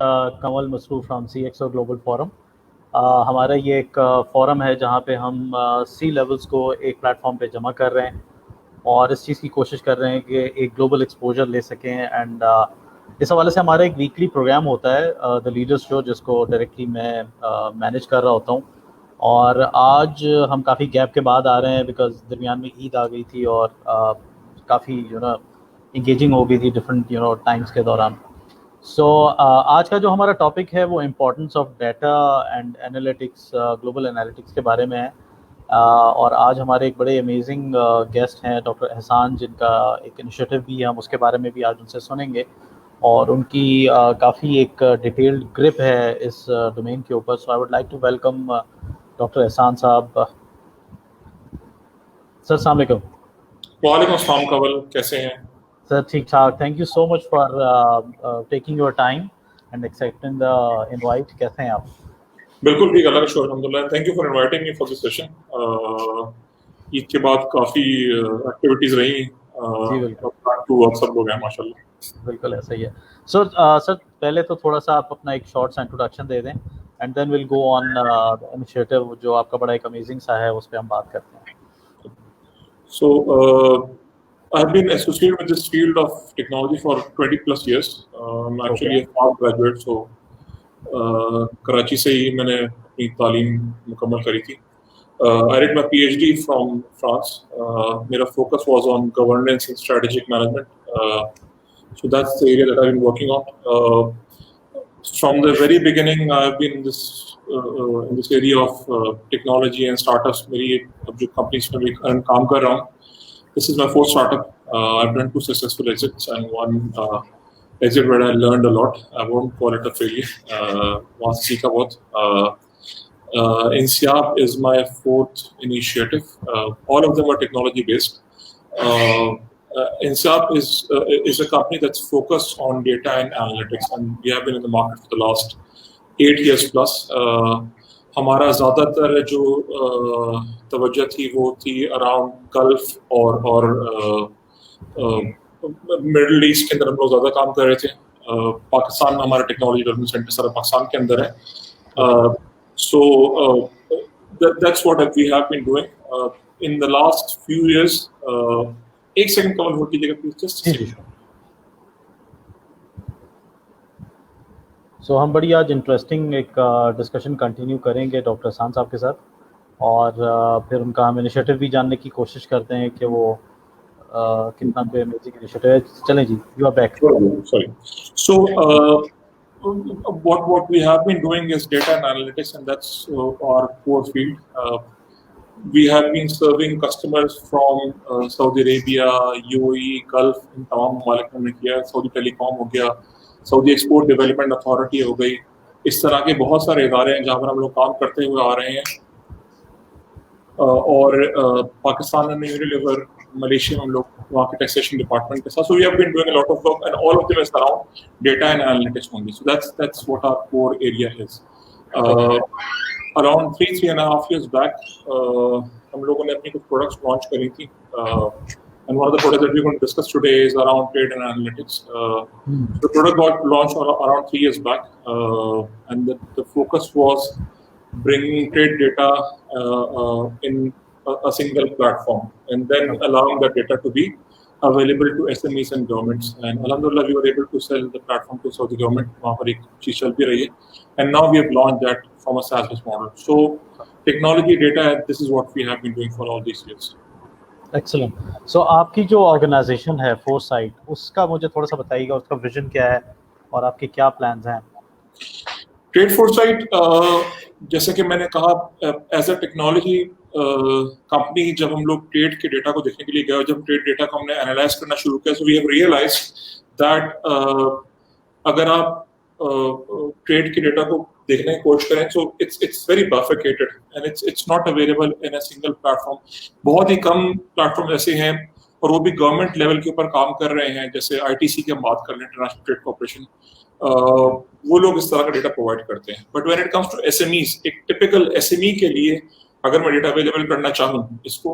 कंवल मसरूफ from CXO global forum. हमारा ये एक फोरम है जहाँ पे हम सी लेवल्स को एक प्लेटफॉर्म पे जमा कर रहे हैं और इस चीज़ की कोशिश कर रहे हैं कि एक ग्लोबल एक्सपोजर ले सकें। एंड इस हवाले से हमारा एक वीकली प्रोग्राम होता है द लीडर्स शो, जिसको डायरेक्टली मैं मैनेज कर रहा होता हूँ। और आज हम काफ़ी गैप के बाद आ रहे हैं बिकॉज दरमियान में ईद आ गई थी और काफ़ी इंगेजिंग हो गई थी डिफरेंट टाइम्स के दौरान। सो आज का जो हमारा टॉपिक है वो importance of data and analytics, global analytics के बारे में है। और आज हमारे एक बड़े अमेजिंग गेस्ट हैं डॉक्टर एहसान, जिनका एक इनिशिएटिव भी है, हम उसके बारे में भी आज उनसे सुनेंगे। और उनकी काफ़ी एक डिटेल्ड ग्रिप है इस डोमेन के ऊपर। So I would like to welcome doctor Ehsan sahab. Sir अस्सलाम वालेकुम। वालेकुम अस्सलाम कंवल, कैसे हैं? सर ठीक ठाक, thank you so much for taking your time and accepting the invite. कैसे हैं आप? बिल्कुल ठीक, अल्लाह का शुक्र, अल्हम्दुलिल्लाह। Thank you for inviting me for this session. Eid के बाद काफ़ी एक्टिविटीज़ रही, जी बिल्कुल, टू वर्क सब लोग हैं माशाल्लाह। बिल्कुल ऐसा ही है। सो सर पहले तो थोड़ा सा आप अपना एक शॉर्ट सा इंट्रोडक्शन दे दें and then will go on the initiative जो आपका बड़ा एक अमेजिंग सा है, उस पर हम बात करते हैं। So I've been associated with this field of technology for 20 plus years. I'm actually a Pharm graduate, so Karachi से ही मैंने अपनी तालीम मुकम्मल करी थी। I did my PhD from France. मेरा focus was on governance and strategic management. So that's the area that I've been working on. From the very beginning, I've been in this area of technology and startups. मेरी अब जो companies में भी काम कर रहा हूँ, this is my fourth startup. I've done 2 successful exits and one exit where I learned a lot. I won't call it a failure. वहाँ से सीखा बहुत. INSEAB is my 4th initiative. All of them are technology based. INSEAB is a company that's focused on data and analytics, and we have been in the market for the last 8 years plus. हमारा ज़्यादातर जो तवज्जो थी वो थी around gulf और middle east के अंदर हम लोग ज़्यादा काम कर रहे थे. पाकिस्तान में हमारा टेक्नोलॉजी डेवलपमेंट सेंटर सारा पाकिस्तान के अंदर है. So that's what we have been doing in the last few years. एक सेकंड कॉल होल्ड कीजिएगा प्लीज, जस्ट. सो हम बड़ी आज इंटरेस्टिंग एक डिस्कशन कंटिन्यू करेंगे डॉक्टर एहसान साहब के साथ, और फिर उनका हम इनिशिएटिव भी जानने की कोशिश करते हैं कि वो कितना कोई अमेजिंग इनिशिएटिव है. चलें जी, you are back. Sorry. So what we have been doing is data and analytics, and that's our core field. We have been serving customers from Saudi Arabia, UAE, Gulf, इन तमाम ममालिक में किया. Saudi telecom हो गया, Saudi export development authority हो गई. इस तरह के बहुत सारे इदारे हैं जहाँ पर हम लोग काम करते हुए आ रहे हैं. और पाकिस्तान में यूनिलीवर, मलेशिया में हम लोग वहाँ के टैक्सेशन डिपार्टमेंट के साथ. So we have been doing a lot of work, and all of them is around data and analytics only. So that's what our core area is. Around 3.5 years back, हम लोगों ने अपनी कुछ products launch करी थी. And one of the products that we're going to discuss today is around trade and analytics. The product got launched around 3 years back, and the focus was bringing trade data in a single platform, and then allowing that data to be available to SMEs and governments. And alhamdulillah, we were able to sell the platform to Saudi government. वहाँ पर एक चीज़ चल भी रही है. And now we have launched that from a SaaS model. So technology, data, this is what we have been doing for all these years. Excellent. So आपकी जो organisation है फोरसाइट, उसका मुझे थोड़ा सा बताइएगा, उसका विजन क्या है और आपके क्या प्लान्स हैं? ट्रेड फोरसाइट, जैसे कि मैंने कहा, एज अ टेक्नोलॉजी कंपनी, जब हम लोग ट्रेड के डेटा को देखने के लिए गए, जब ट्रेड डेटा को हमने एनालाइज करना शुरू किया, so we have realised that अगर आप ट्रेड के डेटा को देखने की कोशिश करें, so it's very bifurcated and it's not available in a single platform. बहुत ही कम प्लेटफॉर्म ऐसे हैं, और वो भी गवर्नमेंट लेवल के ऊपर काम कर रहे हैं. जैसे ITC की हम बात कर लें, इंटरनेशनल ट्रेड कॉर्पोरेशन, वो लोग इस तरह का डेटा प्रोवाइड करते हैं. But when it comes to SMEs, एक टिपिकल SME के लिए अगर मैं डेटा अवेलेबल करना चाहूँ इसको,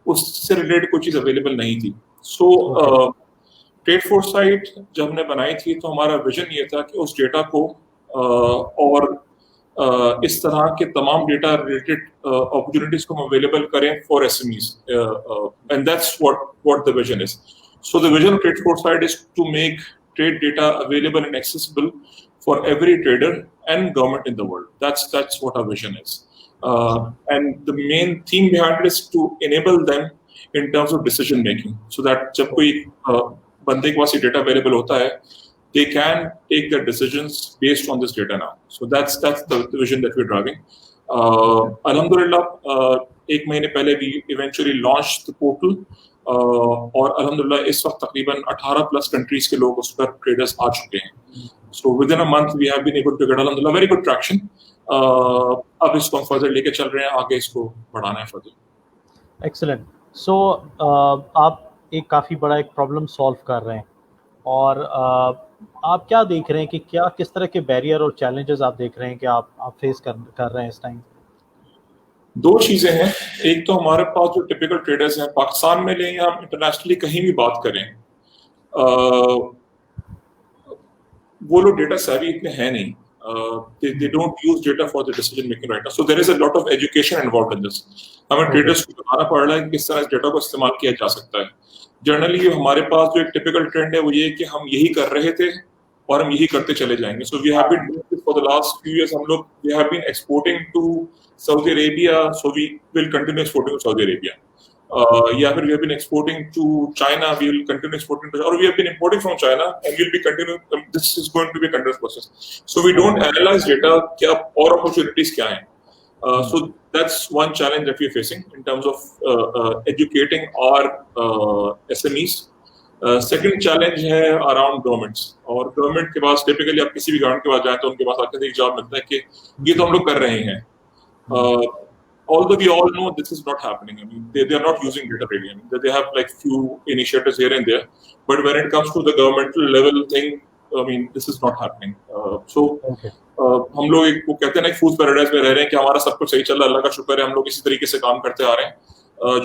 उससे रिलेटेड कोई चीज़ अवेलेबल नहीं थी. सो ट्रेड फोरसाइट जब हमने बनाई थी, तो हमारा विजन ये था कि उस डेटा को और इस तरह के तमाम डेटा रिलेटेड अपॉर्चुनिटीज को हम अवेलेबल करें for SMEs, and that's what the vision is. So the vision of Trade Foresight is to make trade data available and accessible for every trader and government in the world. That's what our vision is. And the main theme behind it is to enable them in terms of decision making, so that जब कोई बंदे के पास ये data available होता है, they can take their decisions based on this data now. So that's the vision that we're driving. Alhamdulillah, एक महीने पहले we eventually launched the portal. और अल्हम्दुलिल्लाह इस वक्त तकरीबन 18+ कंट्रीज के लोग उस पर ट्रेडर्स आ चुके हैं. So within a month we have been able to get अल्हम्दुलिल्लाह वेरी गुड ट्रैक्शन. अब इसको हम फर्दर लेके चल रहे हैं, आगे इसको बढ़ाना है फर्दर. एक्सीलेंट. सो आप एक काफ़ी बड़ा एक प्रॉब्लम सॉल्व कर रहे हैं, और आप क्या देख रहे हैं कि क्या किस तरह के बैरियर और चैलेंजेस आप देख रहे हैं कि आप फेस कर रहे हैं इस टाइम? दो चीजें हैं. एक तो हमारे पास जो टिपिकल ट्रेडर्स हैं पाकिस्तान में लें या हम इंटरनेशनली कहीं भी बात करें, वो लोग डेटा सेवी इतने हैं नहीं. They don't use data for the decision making right now. So there is a lot of education involved in this. हमें ट्रेडर्स को बताना पड़ रहा है कि किस तरह इस डेटा को इस्तेमाल किया जा सकता है. जनरली हमारे पास जो एक टिपिकल ट्रेंड है वो ये कि हम यही कर रहे थे और हम यही करते चले जाएंगे. So we have been doing this for the last few years. हम लोग we have been exporting to Saudi Arabia, so we will continue exporting to Saudi Arabia. या फिर we have been exporting to China, we will continue exporting to, or we have been importing from China and we'll be continuing. This is going to be a continuous process. So we don't analyze data क्या और opportunities क्या हैं. So that's one challenge that we are facing in terms of educating our SMEs. Second challenge है around governments. और government के पास typically आप किसी भी गवर्नमेंट के पास जाए तो उनके पास आकर एक जवाब मिलता है कि ये तो हम लोग कर रहे हैं. Although we all know this is not happening. I mean, they are not using data really. I mean, they have like few initiatives here and there, but when it comes to the governmental level thing, I mean, this is not happening. हम लोग एक वो कहते हैं ना food paradise में रह रहे हैं कि हमारा सब कुछ सही चल रहा है, अल्लाह का शुक्र है, हम लोग इसी तरीके से काम करते आ रहे हैं,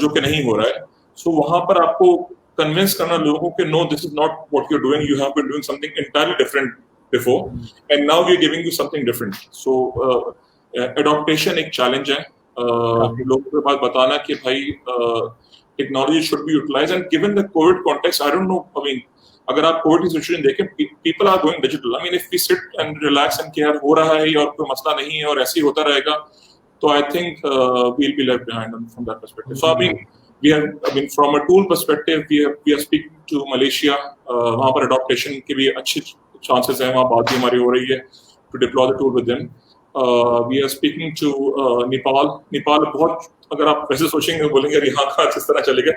जो कि नहीं हो रहा है. सो वहां पर आपको कन्विंस करना लोगों के no this is not what you are doing, you have been doing something entirely different before and now we are giving you something different. So adaptation एक चैलेंज है. लोगों के पास बताना कि भाई technology should be utilised and given the covid context, I don't know, I mean अगर आप कोविड की सिचुएशन देखें, people are going digital. I mean if we sit and relax and care हो रहा है और कोई मसला नहीं है और ऐसे ही होता रहेगा, तो I think we will be left behind from that perspective. So I mean from a tool perspective we are speaking to Malaysia. वहां पर अडॉप्टेशन के भी अच्छे चांसेस हैं, वहां बात भी हमारी हो रही है to deploy the tool with them. We are speaking to Nepal बहुत, अगर आप वैसे सोचेंगे बोलेंगे यहाँ का इस तरह चलेगा,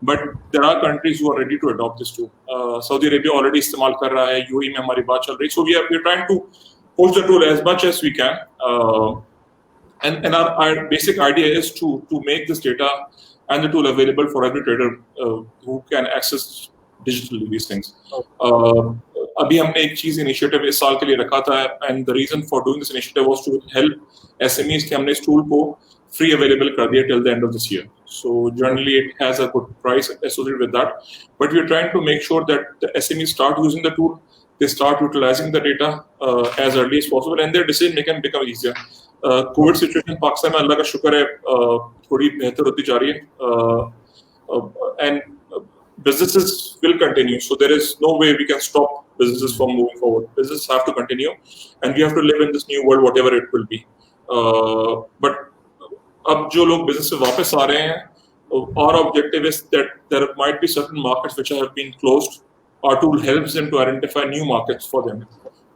but there are countries who are ready to adopt this tool. Saudi Arabia already इस्तेमाल कर रहा है, यूएई में हमारी बात चल रही. So we are trying to push the tool as much as we can, and our basic idea is to make this data and the tool available for every trader who can access digitally these things. अभी हमने एक चीज initiative इस साल के लिए रखा था, and the reason for doing this initiative was to help SMEs कि हमने इस टूल को फ्री अवेलेबल कर दिया till the end of this year. So generally it has a good price associated with that, but we are trying to make sure that the SMEs start using the tool, they start utilizing the data as early as possible, and their decision making become easier. Covid situation Pakistan में अल्लाह का शुक्र है थोड़ी बेहतर होती जा रही है, and businesses will continue, so there is no way we can stop businesses from moving forward. Businesses have to continue and we have to live in this new world whatever it will be. But अब जो लोग business से वापस आ रहे हैं, our objective is that there might be certain markets which have been closed. Our tool helps them to identify new markets for them.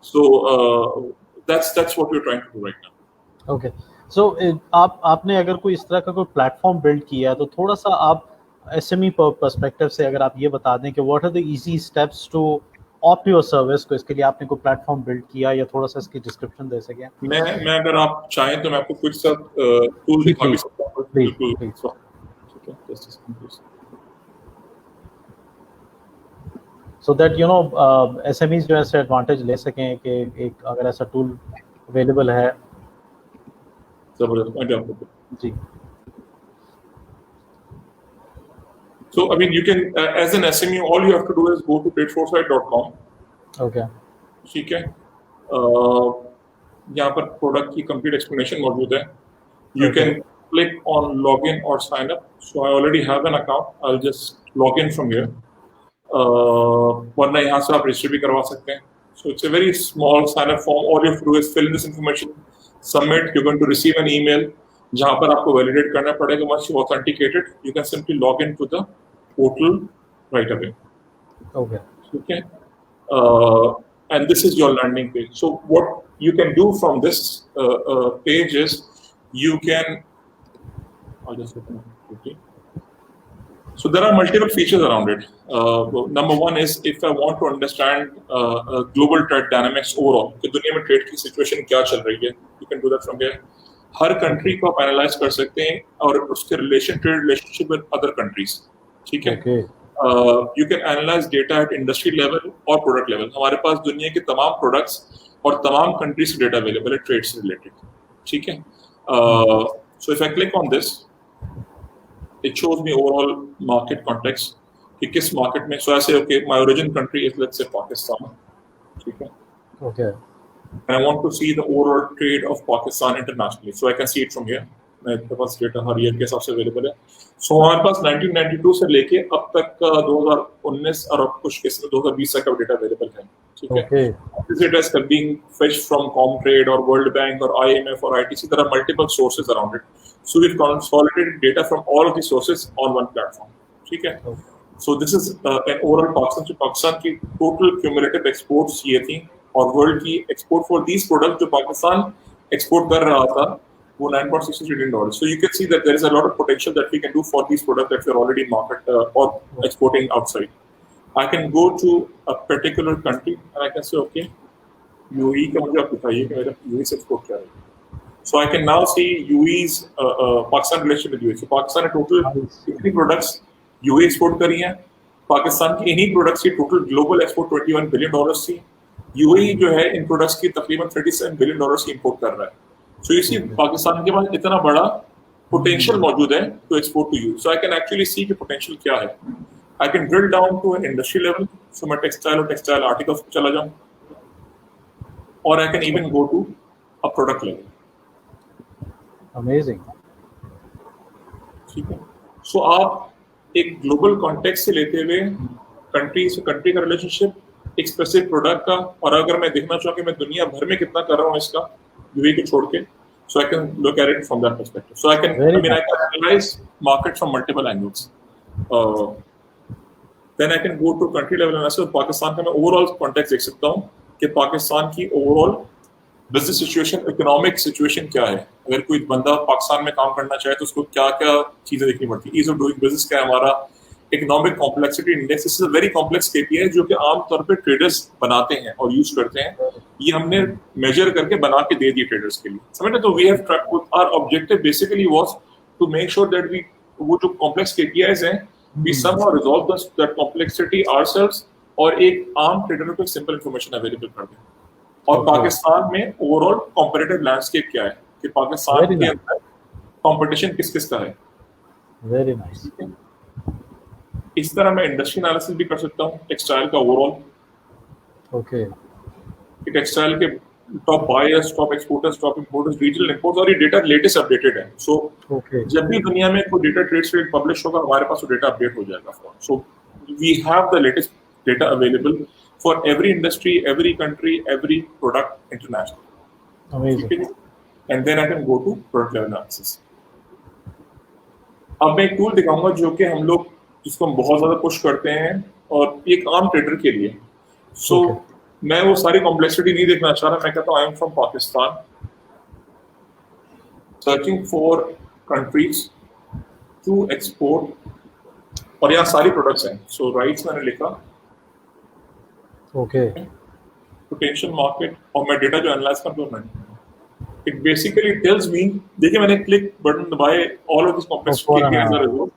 So that's what we're trying to do right now. Okay, so आपने अगर कोई इस तरह का कोई platform build किया है तो थोड़ा सा आप SME पर्सपेक्टिव से अगर आप ये बता दें कि what are the easy steps to opt your service को, इसके लिए आपने कोई प्लेटफॉर्म बिल्ड किया या थोड़ा सा इसकी डिस्क्रिप्शन दे सकें? मैं अगर आप चाहें तो मैं आपको कुछ सब टूल दिखा भी सकता हूं. बिल्कुल. So that you know SMEs जो ऐसे एडवांटेज ले सकें कि एक अगर ऐसा टूल अवेलेबल है. जी. So, I mean, you can, as an SME, all you have to do is go to tradeforesight.com. Okay. ठीक है. यहाँ पर प्रोडक्ट की कंप्लीट एक्सप्लेनेशन मौजूद है. You Okay. can click on login or sign up. So I already have an account. I'll just log in from here. वरना यहाँ से आप रजिस्टर भी करवा सकते हैं. So it's a very small sign up form. All you have to do is fill in this information, submit. You're going to receive an email जहाँ पर आपको validate करना पड़ेगा. Once you authenticated, you can simply log into the portal right away. Okay. Okay. And this is your landing page. So what you can do from this page is you can. I'll just open it quickly. So there are multiple features around it. Number one is if I want to understand global trade dynamics overall, कि दुनिया में trade की situation क्या चल रही है, you can do that from here. Her country को आप analyze कर सकते हैं और उसके trade relationship with other countries. ठीक है? Okay. You can analyze data at industry level और product level. हमारे पास दुनिया के तमाम products और तमाम countries से data available है trade से related. ठीक है? So if I click on this, it shows me overall market context. कि किस market में. So I say, okay, my origin country is let's say Pakistan. ठीक है? Okay. And I want to see the overall trade of Pakistan internationally. So I can see it from here. मेरे पास data हर year के हिसाब से available है. सो हमारे पास 1992 से लेके अब तक 2019 और अब कुछ केस में 2020 तक का डेटा अवेलेबल है. ठीक है. Okay. This data is being fetched from Comtrade or World Bank or IMF or ITC. There are multiple sources around it. So we've consolidated data from all of these sources on one platform. ठीक है. So this is an overall Pakistan की total cumulative exports ये थी और world की export for these products जो Pakistan export कर रहा था वो $9.63 trillion. So you can see that there is a lot of potential that we can do for these products that we are already market or exporting outside. I can go to a particular country and I can say, okay, UAE का मुझे आप दिखाइए कि मेरा UAE से export क्या है. So I can now see UAE's Pakistan relation with UAE. So Pakistan ने total कितनी products UAE export करी हैं. पाकिस्तान की इन्हीं products की total global export $21 billion थी. UAE जो है इन products की तकरीबन $37 billion की import कर रहा है. So you see, पाकिस्तान के पास इतना बड़ा potential मौजूद है to export to you. So I can actually see कि potential क्या है. I can drill down to an industry level. So मैं textile और textile articles पे चला जाऊँ. Or I can even go to a product level. Amazing. ठीक है. So आप एक global context से लेते हुए country से country का relationship, एक specific product का और अगर मैं देखना चाहूँ कि मैं दुनिया भर में कितना कर रहा हूँ इसका UAE को छोड़ के, so I can look at it from that perspective. So I can analyze market from multiple angles. Then I can go to country level analysis. Pakistan का मैं overall context देख सकता हूँ कि पाकिस्तान की overall business situation, economic situation क्या है. अगर कोई बंदा पाकिस्तान में काम करना चाहे तो उसको क्या-क्या चीजें देखनी पड़ती है. Ease of doing business क्या है हमारा. Economic complexity index, this is a very complex KPI जो कि आमतौर पे traders बनाते हैं और use करते हैं. ये हमने measure करके बना के दे दिए traders के लिए. समझते तो we have tracked, our objective basically was to make sure that we वो जो complex KPIs हैं we somehow resolve that complexity ourselves और एक आम trader को simple information available कर दें. और पाकिस्तान में overall competitive landscape क्या है कि पाकिस्तान के अंदर competition किस-किस का है. Very nice. इस तरह मैं इंडस्ट्री एनालिसिस भी कर सकता हूँ टेक्सटाइल का ओवरऑल. Okay. टेक्सटाइल के top buyers, top exporters, top importers, regional imports और ये डेटा लेटेस्ट अपडेटेड है. सो जब भी दुनिया में कोई डेटा ट्रेड से पब्लिश होगा हमारे पास वो डेटा अपडेट हो जाएगा. So we have the latest data available for every industry, every country, every product international. Amazing. And then I can go to product level analysis. अब मैं एक टूल दिखाऊंगा जो कि हम लोग जिसको हम बहुत ज्यादा पुश करते हैं और एक आम ट्रेडर के लिए. सो मैं वो सारी कॉम्प्लेक्सिटी नहीं देखना चाह रहा. मैं कहता हूँ I am from Pakistan searching for countries to export और यहाँ सारी प्रोडक्ट्स हैं. सो राइट्स मैंने लिखा. ओके. पोटेंशियल मार्केट और मैं डेटा जो एनालाइज कर दूँ it basically tells me. देखिए मैंने क्लिक बटन दबाए all of these complex KPIs are resolved.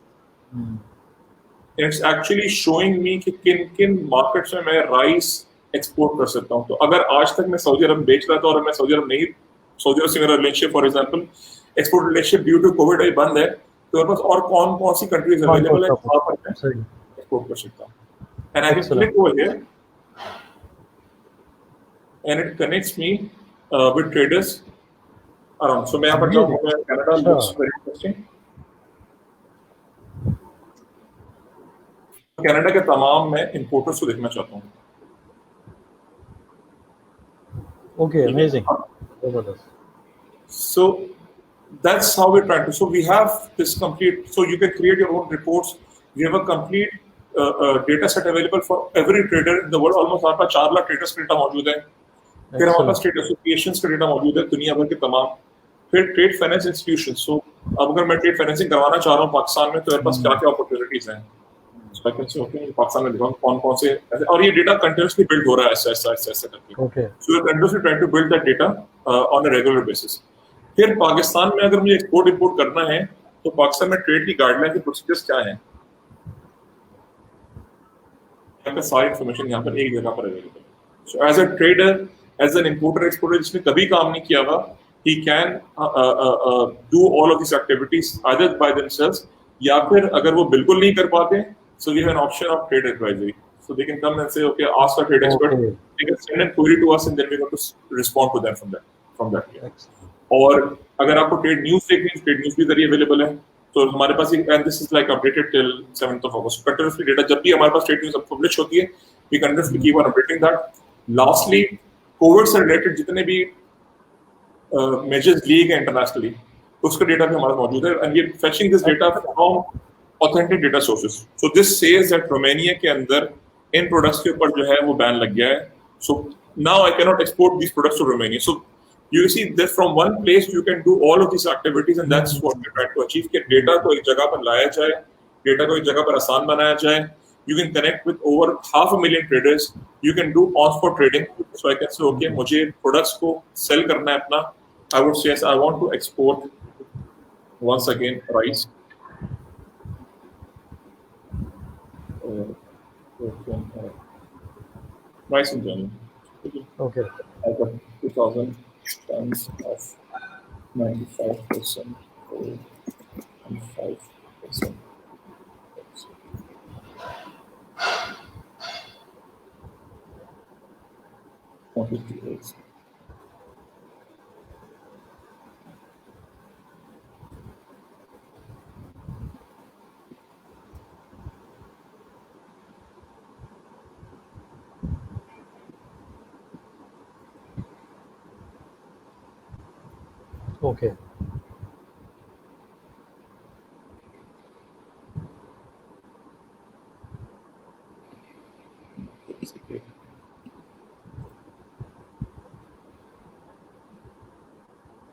It's actually showing me कि किन मार्केट्स में मैं राइस एक्सपोर्ट कर सकता हूँ. तो अगर आज तक मैं सऊदी अरब बेच रहा था और मैं सऊदी अरब से मेरा relationship for example export relationship due to covid अभी बंद है तो मेरे पास और कौन सी कंट्रीज अवेलेबल है वहाँ पर मैं एक्सपोर्ट कर सकता हूँ. And I can click over here and it connects me with traders around. So मैं यहाँ पर जाऊँ, Canada looks very interesting. Canada के तमाम मैं इंपोर्टर्स को देखना चाहता हूँ. Okay, amazing. So that's how we're trying to. So we have this complete. So you can create your own reports. We have a complete data set available for every trader in the world. Almost हमारे पास 4 lakh traders का data मौजूद है. फिर हमारे पास trade associations का data मौजूद है दुनिया भर के तमाम. फिर ट्रेड फाइनेंस इंस्टीट्यूशंस. सो अब अगर मैं ट्रेड फाइनेंसिंग करवाना चाह रहा हूँ पाकिस्तान में, तो मेरे पास क्या क्या अपॉर्चुनिटीज हैं. So I can say, okay, Pakistan में देखो कौन-कौन से, और ये डेटा कंटिन्यूअसली बिल्ड हो रहा है ऐसे करके. Okay. So we're continuously trying to build that data on a regular basis. फिर पाकिस्तान में अगर मुझे एक्सपोर्ट इंपोर्ट करना है, तो पाकिस्तान में ट्रेड की गाइडलाइन की प्रोसीजर्स क्या हैं? यहाँ पे सारी इन्फॉर्मेशन यहाँ पर एक जगह पर अवेलेबल है. So as a trader, as an importer exporter जिसने कभी काम नहीं किया हुआ, he can do all of these activities either by themselves, या फिर अगर वो बिल्कुल नहीं कर पाते, so we have an option of trade advisory. So they can come and say, okay, ask a trade expert. Okay. They can send a query to us, and then we're going to respond to them from that. और अगर आपको trade news देखनी है, trade news भी जरिए available है. तो हमारे पास and this is like updated till 7th of August. Continuously data जब भी हमारे पास ट्रेड न्यूज़ पब्लिश होती है, we continuously keep on updating that. Lastly, Covid से रिलेटेड जितने भी मेजर्स लिए गए इंटरनेशनली, उसका डेटा भी हमारे मौजूद है. And we are fetching this data from authentic data sources. So this says that Romania के अंदर इन प्रोडक्ट्स के ऊपर जो है वो बैन लग गया है. So now I cannot export these products to Romania. So you see that from one place you can do all of these activities, and that's what we're trying to achieve. कि data को एक जगह पर लाया जाए, data को एक जगह पर आसान बनाया जाए. You can connect with over 500,000 traders. You can do on-spot trading. So I can say, okay, मुझे प्रोडक्ट्स को सेल करना है अपना. I would say, yes, I want to export once again rice. Rice in general. Okay. I got 2,000 tons of 95% gold and 5%. 28. Okay.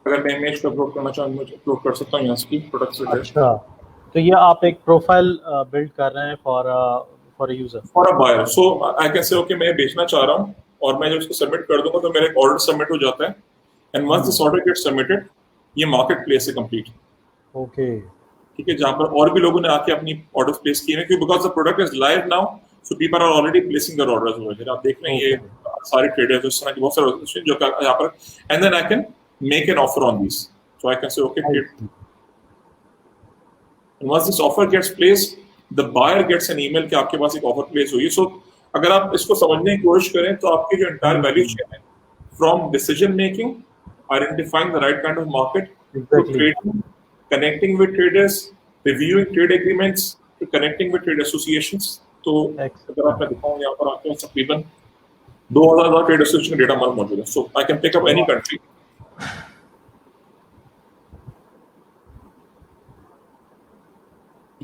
अगर मैं image को upload करना चाहूँ, मुझे अपलोड कर सकता हूँ यहाँ की प्रोडक्ट से. अच्छा, तो ये आप एक प्रोफाइल बिल्ड कर रहे हैं for a user, for a buyer. So I can say, okay, मैं बेचना चाह रहा हूँ, और मैं जब इसको सबमिट कर दूंगा तो मेरा एक ऑर्डर सबमिट हो जाता है. And once this order gets submitted, ये मार्केट प्लेस से कंप्लीट. ओके, ठीक है, जहाँ पर और भी लोगों ने आके अपनी ऑर्डर्स प्लेस किए हैं, क्योंकि because the product is live now, so people are already placing their orders over here. आप देख रहे हैं ये सारे ट्रेडर्स, इस तरह के बहुत सारे जो यहाँ पर, and then I can make an offer on these. So I can say, okay, and once this offer gets placed, the buyer gets an email कि आपके पास एक offer place हुई है. So अगर आप इसको समझने की कोशिश करें, तो आपकी जो entire value chain है, from decision making, identifying the right kind of market, to trading, connecting with traders, reviewing trade agreements, to connecting with trade associations. तो अगर आप मैं दिखाऊं यहाँ पर आपके पास तकरीबन 2000 trade association का डेटा हमारा मौजूद है. So I can pick up any country.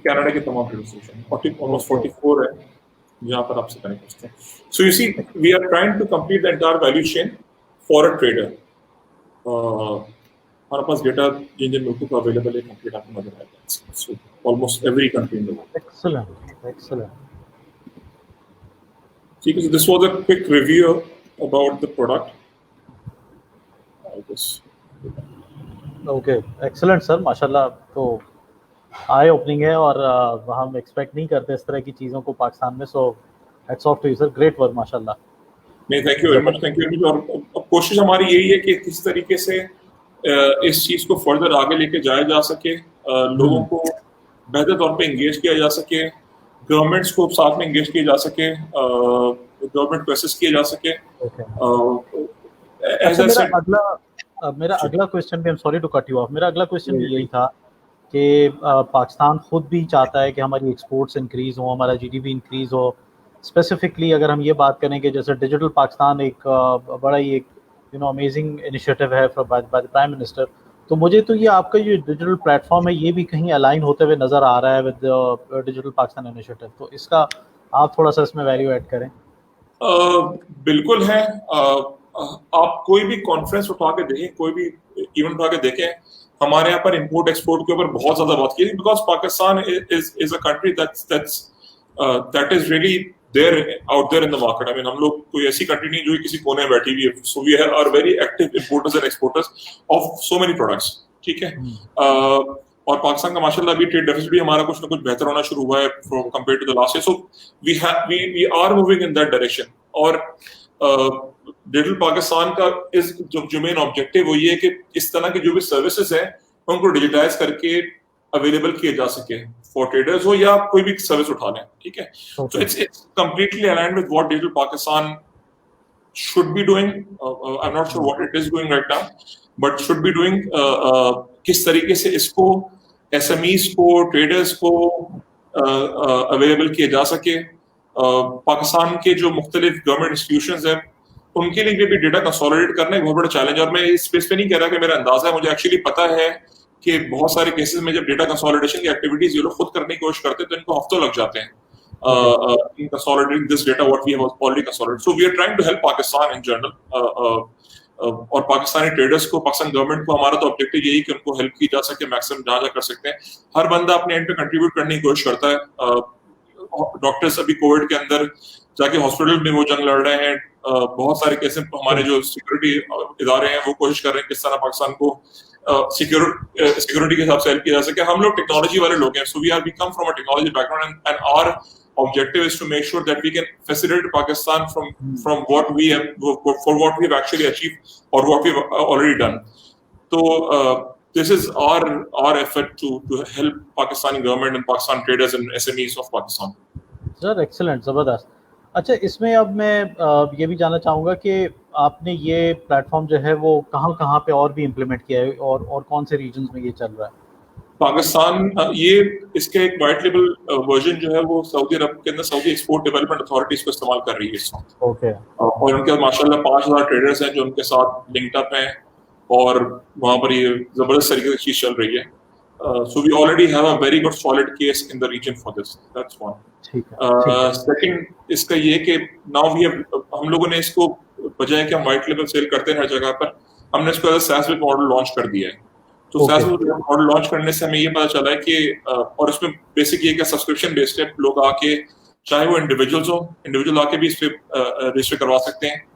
Canada के तमाम ट्रेड एसोसिएशन almost 44 है जहाँ पर आपसे कनेक्ट करते हैं. So you see, we are trying to complete the entire value chain for a trader. हमारे पास डेटा जिन मुल्कों का अवेलेबल है कंप्लीट आपको नजर आएगा. So almost every country in the world. Excellent. ठीक है, so this was a quick review about the product. I guess. Okay, excellent sir, माशाल्लाह. तो आई ओपनिंग है, और हम एक्सपेक्ट नहीं करते इस तरह की चीज़ों को पाकिस्तान में. So hats off to you sir, great work माशाल्लाह. नहीं, thank you very much, thank you. और कोशिश हमारी यही है कि किस तरीके से इस चीज़ को फर्दर आगे लेके जाया जा सके, लोगों को बेहतर तौर पे इंगेज किया जा सके, गवर्नमेंट्स को साथ में इंगेज किया जा सके, गवर्नमेंट को असिस्ट किया जा सके, अच्छा, मेरा अगला क्वेश्चन भी, I am sorry to cut you off, मेरा अगला क्वेश्चन भी यही था कि पाकिस्तान खुद भी चाहता है कि हमारी एक्सपोर्ट्स इंक्रीज़ हो, हमारा जीडीपी इंक्रीज़ हो। स्पेसिफिकली अगर हम ये बात करें कि जैसे डिजिटल पाकिस्तान एक बड़ा ही एक अमेजिंग इनिशिएटिव है बाय द प्राइम मिनिस्टर, तो मुझे तो ये आपका ये डिजिटल प्लेटफॉर्म है ये भी कहीं अलाइन होते हुए नज़र आ रहा है विद डिजिटल पाकिस्तान इनिशिएटिव, तो इसका आप थोड़ा सा इसमें वैल्यू ऐड करें। बिल्कुल है। आप कोई भी कॉन्फ्रेंस उठा के देखें, कोई भी इवेंट उठा के देखें, हमारे यहाँ पर इंपोर्ट एक्सपोर्ट के ऊपर बहुत ज्यादा बात की, because Pakistan is a country that is really there out there in the market. I mean हम लोग कोई ऐसी कंट्री नहीं जो किसी कोने में बैठी हुई है। So we are very active importers and exporters of so many products, ठीक है। और पाकिस्तान का माशाल्लाह अभी ट्रेड डेफिसिट भी हमारा कुछ ना कुछ बेहतर होना शुरू हुआ है from compare to the last year. So we are moving in that direction. और डिजिटल पाकिस्तान का जो मेन ऑब्जेक्टिव वो ये है कि इस तरह की जो भी सर्विसेज हैं उनको डिजिटाइज करके अवेलेबल किए जा सके फॉर ट्रेडर्स हो या कोई भी सर्विस उठा लें, ठीक है। So it's completely aligned with what digital Pakistan should be doing. I'm not sure what it is doing right now, but should be doing. किस तरीके से इसको SMEs को, ट्रेडर्स को अवेलेबल किया जा सके। पाकिस्तान के जो मुख्तलिफ गवर्नमेंट इंस्टीट्यूशंस हैं उनके लिए भी डेटा कंसोलिडेट करना एक बहुत बड़ा चैलेंज। और मैं इस स्पेस पे नहीं कह रहा कि मेरा अंदाजा है, मुझे एक्चुअली पता है कि बहुत सारे केसेस में जब डेटा कंसोलिडेशन की एक्टिविटीज ये लोग खुद करने की कोशिश करते हैं तो इनको हफ्तों लग जाते हैं in consolidating this data what we have already consolidated. So we are trying to help Pakistan in general. और पाकिस्तानी ट्रेडर्स को, पाकिस्तान गवर्नमेंट को, हमारा तो ऑब्जेक्टिव यही कि उनको हेल्प की जा सके मैक्सिमम जहाँ कर सकते हैं। हर बंदा अपने एंड पे कंट्रीब्यूट करने की कोशिश करता है। डॉक्टर्स अभी कोविड के अंदर जाके हॉस्पिटल में वो जंग लड़ रहे हैं। बहुत सारे केसेस हमारे जो सिक्योरिटी इदारे हैं वो कोशिश कर रहे हैं किस तरह पाकिस्तान को सिक्योरिटी के हिसाब से हेल्प किया जा सके। हम लोग टेक्नोलॉजी वाले लोग हैं, so we come from a technology background and our objective is to make sure that we can facilitate Pakistan from what we have for what we have actually achieved or what we have already done. So this is our effort to help Pakistani government and Pakistan traders and SMEs of Pakistan. Sir, excellent, जबरदस्त। अच्छा, इसमें अब मैं ये भी जानना चाहूँगा कि आपने ये प्लेटफॉर्म जो है वो कहाँ पे और भी इम्प्लीमेंट किया है और कौन से रीजन्स में ये चल रहा है? पाकिस्तान ये इसके एक वाइट लेबल वर्जन जो है वो सऊदी अरब के अंदर सऊदी एक्सपोर्ट डेवलपमेंट अथॉरिटी इसको इस्तेमाल कर रही है इस वक्त। ओके। और उनके माशाल्लाह 5000 ट्रेडर्स हैं जो उनके साथ लिंक्ड अप हैं और वहाँ पर ये जबरदस्त तरीके से चीज चल रही है। So we already have a very good solid case in the region for this. That's one. Second, इसका ये कि now we have, हम लोगों ने इसको बजाय कि हम वाइट लेबल सेल करते हैं हर जगह पर, हमने इसको एज SaaS मॉडल लॉन्च कर दिया है। तो SaaS मॉडल लॉन्च करने से हमें ये पता चला है कि और इसमें बेसिक ये कि सब्सक्रिप्शन बेस्ड है। लोग आके चाहे वो इंडिविजुअल आके भी इस पे रजिस्टर करवा सकते हैं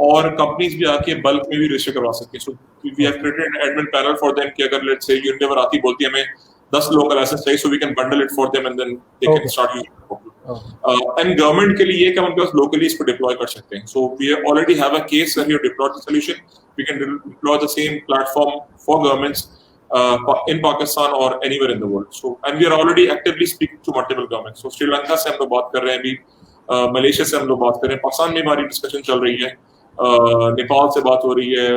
और कंपनीज भी आके बल्क में भी रजिस्टर करवा सकती हैं। So we have created an admin panel for them कि अगर लेट्स से यूनिलीवर आती बोलती है हमें 10 लोग का लाइसेंस चाहिए, so we can bundle it for them and then they can start using. And government के लिए ये कि हम उनके पास लोकली इसको डिप्लॉय कर सकते हैं। So we already have a case where we have deployed the solution. We can deploy the same platform for governments in Pakistan or anywhere in the world. So and we are already actively speaking to multiple governments. So Sri Lanka से हम लोग बात कर रहे हैं अभी, Malaysia से हम लोग बात कर रहे हैं, पाकिस्तान में हमारी डिस्कशन चल रही है, नेपाल से बात हो रही है,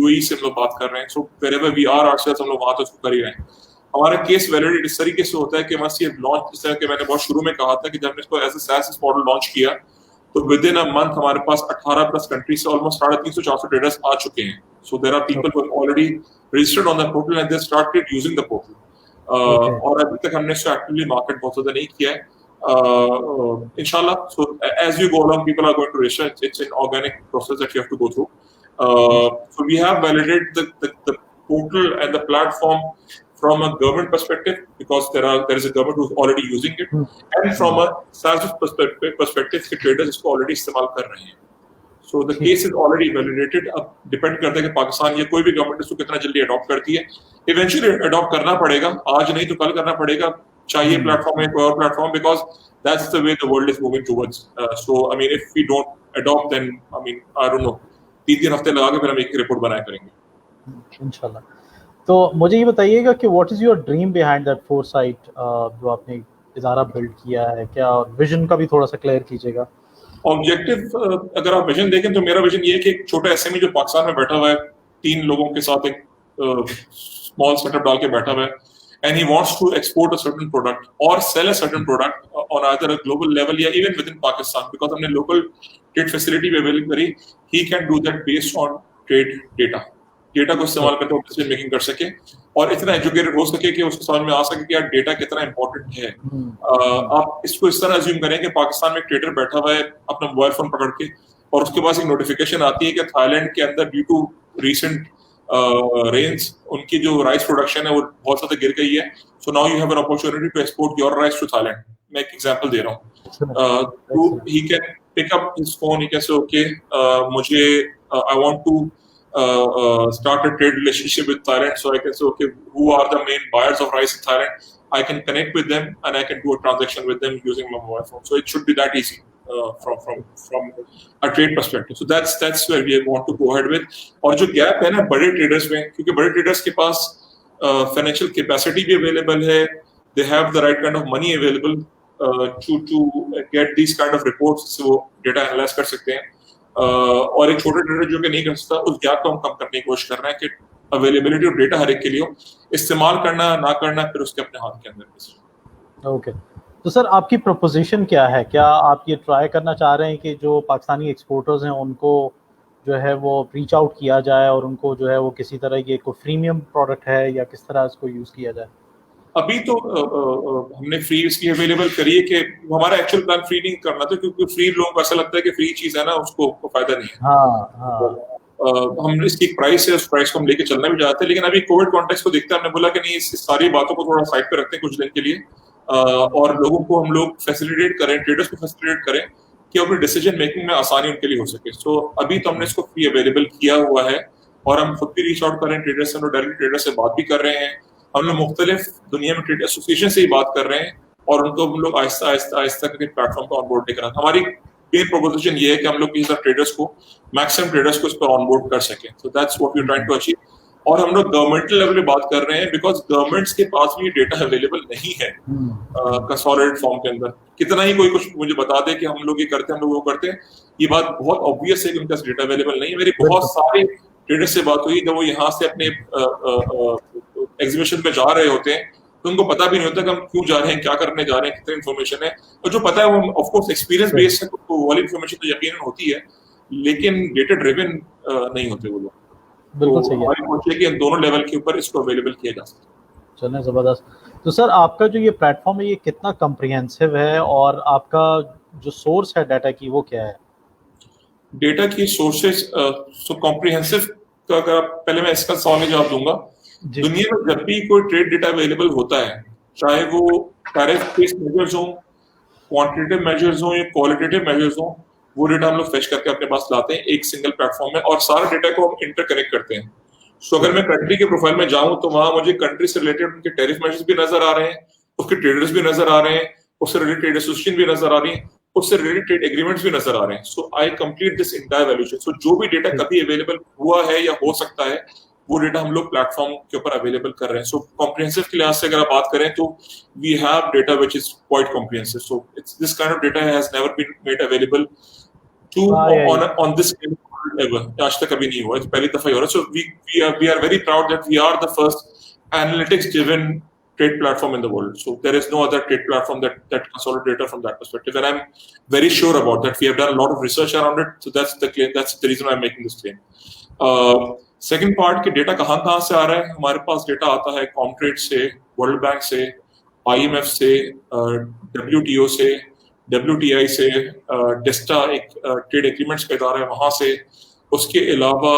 UAE से हम लोग बात कर रहे हैं। So wherever we are ourselves हम लोग वहाँ तो इसको कर ही रहे हैं। हमारा केस वैलिडेट इस तरीके से होता है कि बस ये लॉन्च इस तरह के मैंने बहुत शुरू में कहा था कि जब हमने इसको as a SaaS model launch किया तो विद इन अ मंथ हमारे पास 18+ कंट्रीज से ऑलमोस्ट 350-400 ट्रेडर्स आ चुके हैं। So there are people who have already registered on the portal and they started using the portal. और अभी तक हमने इसको एक्टिवली मार्केट बहुत ज़्यादा नहीं किया है। इंशाल्लाह, so as you go along, people are going to register. It's an organic process that you have to go through. So we have validated the portal and the platform from a government perspective because there is a government who's already using it, and from a SaaS perspective, कि traders इसको already इस्तेमाल कर रहे हैं। So the case is already validated. अब depend करता है कि पाकिस्तान या कोई भी गवर्नमेंट इसको कितना जल्दी अडॉप्ट करती है। इवेंचुअली अडॉप्ट करना पड़ेगा, आज नहीं तो कल करना पड़ेगा, चाहिए प्लेटफॉर्म है कोई और platform, because that's the way the world is moving towards. So I mean if we don't adopt then I mean I don't know 3 हफ्ते लगा के फिर हम एक रिपोर्ट बनाया करेंगे इंशाल्लाह। तो मुझे ये बताइएगा कि what is your dream behind that foresight जो आपने इदारा बिल्ड किया है, क्या विजन का भी थोड़ा सा क्लियर कीजिएगा। ऑब्जेक्टिव अगर आप विजन देखें तो मेरा विजन ये है कि एक छोटा एसएमई जो पाकिस्तान में बैठा हुआ है, 3 लोगों के साथ एक स्मॉल सेटअप डाल के बैठा हुआ है, and he wants to export a certain product or sell a certain product on either a global level या even within Pakistan, because हमने local trade facility भी available करी, he can do that based on trade data को इस्तेमाल करके वो decision making कर सके और इतना एजुकेटेड हो सके कि उसको समझ में आ सके कि यार डेटा कितना इंपॉर्टेंट है। आप इसको इस तरह अज्यूम करें कि पाकिस्तान में एक ट्रेडर बैठा हुआ है अपना मोबाइल फोन पकड़ के और उसके पास एक नोटिफिकेशन आती है कि थाईलैंड के अंदर ड्यू टू रीसेंट रेन्स उनकी जो राइस प्रोडक्शन है वो बहुत ज्यादा गिर गई है, so now you have an opportunity to export your rice to Thailand. मैं एक एग्जांपल दे रहा हूँ। तो he can pick up his phone, he can say okay मुझे I want to start a trade relationship with Thailand, so I can say okay, who are the main buyers of rice in Thailand, I can connect with them and I can do a transaction with them using my mobile phone, so it should be that easy from a trade perspective. So that's where we want to go ahead with. और जो gap है ना बड़े traders में, क्योंकि बड़े traders के पास financial capacity भी available है, they have the right kind of money available to get these kind of reports, so वो data analyze कर सकते हैं। और एक छोटे ट्रेडर जो कि नहीं कर सकता, उस गैप को हम कम करने की कोशिश कर रहे हैं कि अवेलेबिलिटी ऑफ डेटा हर एक के लिए हो, इस्तेमाल करना ना करना फिर उसके अपने हाथ के अंदर। ओके, तो सर आपकी प्रोपोजिशन क्या है? क्या आप ये ट्राई करना चाह रहे हैं कि जो पाकिस्तानी एक्सपोर्टर्स हैं उनको जो है वो रीच आउट किया जाए और उनको जो है वो किसी तरह की कोई प्रीमियम प्रोडक्ट है या किस तरह इसको यूज किया जाए? अभी तो हमने फ्री इसकी अवेलेबल करी है कि हमारा एक्चुअल प्लान फ्री नहीं करना था, क्योंकि फ्री लोगों को ऐसा लगता है कि फ्री चीज है ना उसको फायदा नहीं है। हमने इसकी प्राइस है, उस प्राइस को हम लेके चलना भी चाहते हैं, लेकिन अभी कोविड कॉन्टेक्स्ट को देखते हैं हमने बोला कि नहीं, इस सारी बातों को थोड़ा साइड पे रखते हैं कुछ दिन के लिए और लोगों को हम लोग फैसिलिटेट करें, ट्रेडर्स को फैसिलिटेट करें कि अपनी डिसीजन मेकिंग में आसानी उनके लिए हो सके। सो अभी तो हमने इसको फ्री अवेलेबल किया हुआ है और हम खुद भी रीच आउट कर रहे हैं ट्रेडर्स से, डायरेक्ट ट्रेडर से बात भी कर रहे हैं, हम लोग मुख्तलिफ दुनिया में ट्रेड एसोसिएशन से ही बात कर रहे हैं और उनको हम लोग आहिस्ता आहिस्ता करके प्लेटफॉर्म पर ऑनबोर्ड लेकर आते हैं। हमारी मेन प्रोपोजिशन ये है कि हम लोग किसी तरह ट्रेडर्स को मैक्सिमम ट्रेडर्स को इस पर ऑनबोर्ड कर सकें। So that's what we are trying to achieve. और हम लोग गवर्नमेंटल लेवल पे बात कर रहे हैं बिकॉज गवर्नमेंट्स के पास भी डेटा अवेलेबल नहीं है कंसोलिडेटेड फॉर्म के अंदर। कितना ही कोई कुछ मुझे बता दे कि हम लोग ये करते हैं, हम लोग वो करते हैं, ये बात बहुत ऑब्वियस है कि उनके पास डेटा अवेलेबल नहीं है। मेरी बहुत सारे ट्रेडर्स से बात हुई जब वो यहाँ से अपने एग्जीबिशन पे जा रहे होते हैं तो उनको पता भी नहीं होता कि हम क्यों जा रहे हैं, क्या करने जा रहे हैं, कितनी इन्फॉर्मेशन है, और जो पता है वो ऑफ कोर्स एक्सपीरियंस बेस्ड है तो वाली इन्फॉर्मेशन तो यकीनन होती है, लेकिन डेटा ड्रिवन नहीं होते वो लोग। बिल्कुल सही है। हमारी कोशिश है कि इन दोनों लेवल के ऊपर इसको अवेलेबल किया जा सके। चलिए, जबरदस्त। तो सर आपका जो ये प्लेटफॉर्म है ये कितना कम्प्रिहेंसिव है और आपका जो सोर्स है डाटा की वो क्या है? डेटा की सोर्सेज सो कॉम्प्रिहेंसिव का अगर पहले मैं इसका सवाल में जवाब दूंगा। दुनिया में जब भी कोई ट्रेड डेटा अवेलेबल होता है, चाहे वो टैरिफ बेस्ड मेजर्स हो, क्वांटिटेटिव मेजर्स हो या क्वालिटेटिव मेजर्स हो, वो डेटा हम लोग फेच करके अपने पास लाते हैं एक सिंगल प्लेटफॉर्म में और सारा डेटा को हम इंटरकनेक्ट करते हैं। सो अगर मैं कंट्री के प्रोफाइल में जाऊं तो वहां मुझे कंट्री से रिलेटेड उनके टैरिफ मेजर्स भी नजर आ रहे हैं, उसके ट्रेडर्स भी नजर आ रहे हैं, उससे रिलेटेड ट्रेड एसोसिएशन भी नजर आ रही है, उससे रिलेटेड ट्रेड एग्रीमेंट्स भी नजर आ रहे हैं। सो आई कंप्लीट दिस इंटायर वैल्यूचेन। सो जो भी डेटा कभी अवेलेबल हुआ है या हो सकता है वो डेटा हम लोग प्लेटफॉर्म के ऊपर अवेलेबल कर रहे हैं। सो कॉम्प्रिहेंसिव के लिहाज से अगर आप बात करें तो we have data which is quite comprehensive. So it's this kind of data has never been made available to on this ever. आज तक कभी नहीं हुआ, पहली दफा ही हो रहा है। So we are very proud that we are the first analytics driven trade platform in the world. So there is no other trade platform that consolidates data from that perspective, and I'm very sure about that. We have done a lot of research around it, so that's the claim. That's the reason I'm making this claim. Second part कि data कहाँ से आ रहा है? हमारे पास data आता है Comtrade से, world bank से, IMF से, WTO से, WTI से, डेस्टा एक ट्रेड एग्रीमेंट्स का इदारा है वहां से, उसके अलावा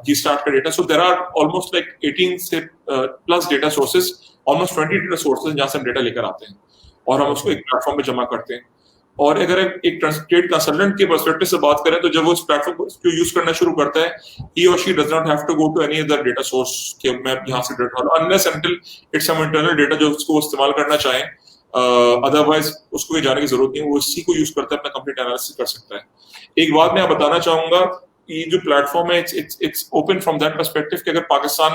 जी स्टार्ट का data. So there are almost like 18 से plus data sources, almost 20 data sources जहाँ से हम डेटा लेकर आते हैं और हम उसको एक प्लेटफॉर्म पे जमा करते हैं। और अगर एक ट्रेड कंसल्टेंट के पर्सपेक्टिव से बात करें तो जब वो इस प्लेटफॉर्म को यूज करना शुरू करता है, he or she does not have to go to any other data source कि मैं यहाँ से डेटा लूं, unless until it's some internal data जो उसको इस्तेमाल करना चाहें, अदरवाइज उसको कोई जाने की जरूरत नहीं है, वो इसी को यूज करता है, अपना कंप्लीट एनालिसिस कर सकता है। एक बात मैं बताना चाहूंगा, ये जो प्लेटफॉर्म है it's open from that perspective कि अगर पाकिस्तान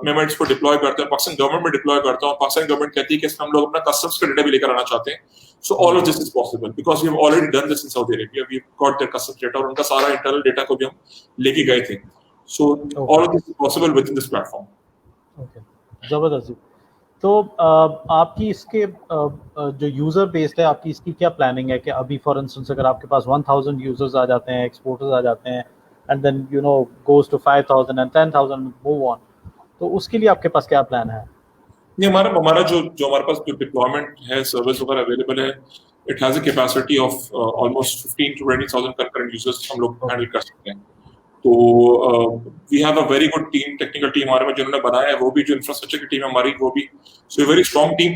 में मैं इसको डिप्लॉय करता हूँ, पाकिस्तान गवर्नमेंट में डिप्लॉय करता हूँ, पाकिस्तान गवर्नमेंट कहती है कि हम लोग अपना कस्टम्स का डेटा भी लेकर आना चाहते हैं, So all of this is possible because we have already done this in Saudi Arabia. We've got their customer data और उनका सारा internal data को भी हम लेके गए थे. So all of this is possible within this platform. Okay, जबरदस्त. तो आपकी इसके जो यूज़र बेस है आपकी इसकी क्या प्लानिंग है कि अभी फॉर इंस्टेंस अगर आपके पास 1000 यूजर्स आ जाते हैं, एक्सपोर्टर्स आ जाते हैं and then goes to 5000 and 10000 move on, तो उसके लिए आपके पास क्या प्लान है? नहीं, हमारा जो हमारे पास जो डिप्लॉयमेंट है, सर्विस वगैरह अवेलेबल है, it has a capacity of almost 15 to 20,000 concurrent users हम लोग हैंडल कर सकते हैं. तो we have a very good team, technical team हमारे में जिन्होंने बनाया है, वो भी जो इंफ्रास्ट्रक्चर की टीम है हमारी, वो भी so very strong team.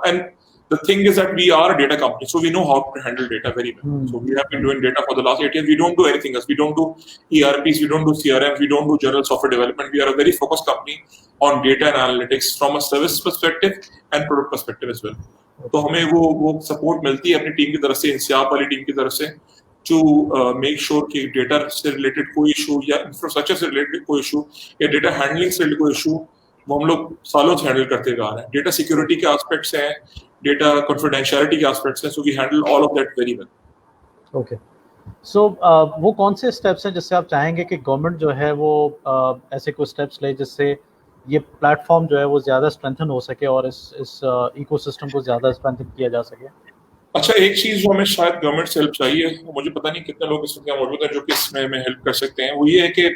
And the thing is that we are a data company, so we know how to handle data very well. So we have been doing data for the last 8 years. We don't do anything else. We don't do ERPs, we don't do CRMs, we don't do general software development. We are a very focused company on data and analytics from a service perspective and product perspective as well. तो हमें वो support मिलती है अपनी team की तरफ से, इंसियाब वाली टीम की तरफ से, to make sure कि डेटा से रिलेटेड कोई इशू या इंफ्रास्ट्रक्चर से रिलेटेड कोई इशू या डेटा हैंडलिंग से रिलेटेड कोई इशू वो हम लोग सालों से हैंडल करते आ रहे हैं. डेटा सिक्योरिटी के एस्पेक्ट्स हैं, डेटा कॉन्फिडेंशियलिटी के एस्पेक्ट्स हैं, so we handle all of that very well. Okay, so वो कौन से स्टेप्स हैं जिससे आप चाहेंगे कि गवर्नमेंट जो है वो ऐसे कोई स्टेप्स ले जिससे ये प्लेटफॉर्म जो है वो ज़्यादा स्ट्रेंथन हो सके और इस इकोसिस्टम को ज़्यादा स्ट्रेंथन किया जा सके? अच्छा, एक चीज जो हमें शायद गवर्नमेंट से हेल्प चाहिए, मुझे पता नहीं कितने लोग इस वक्त मौजूद हैं जो कि इसमें हमें हेल्प कर सकते हैं, वो ये है कि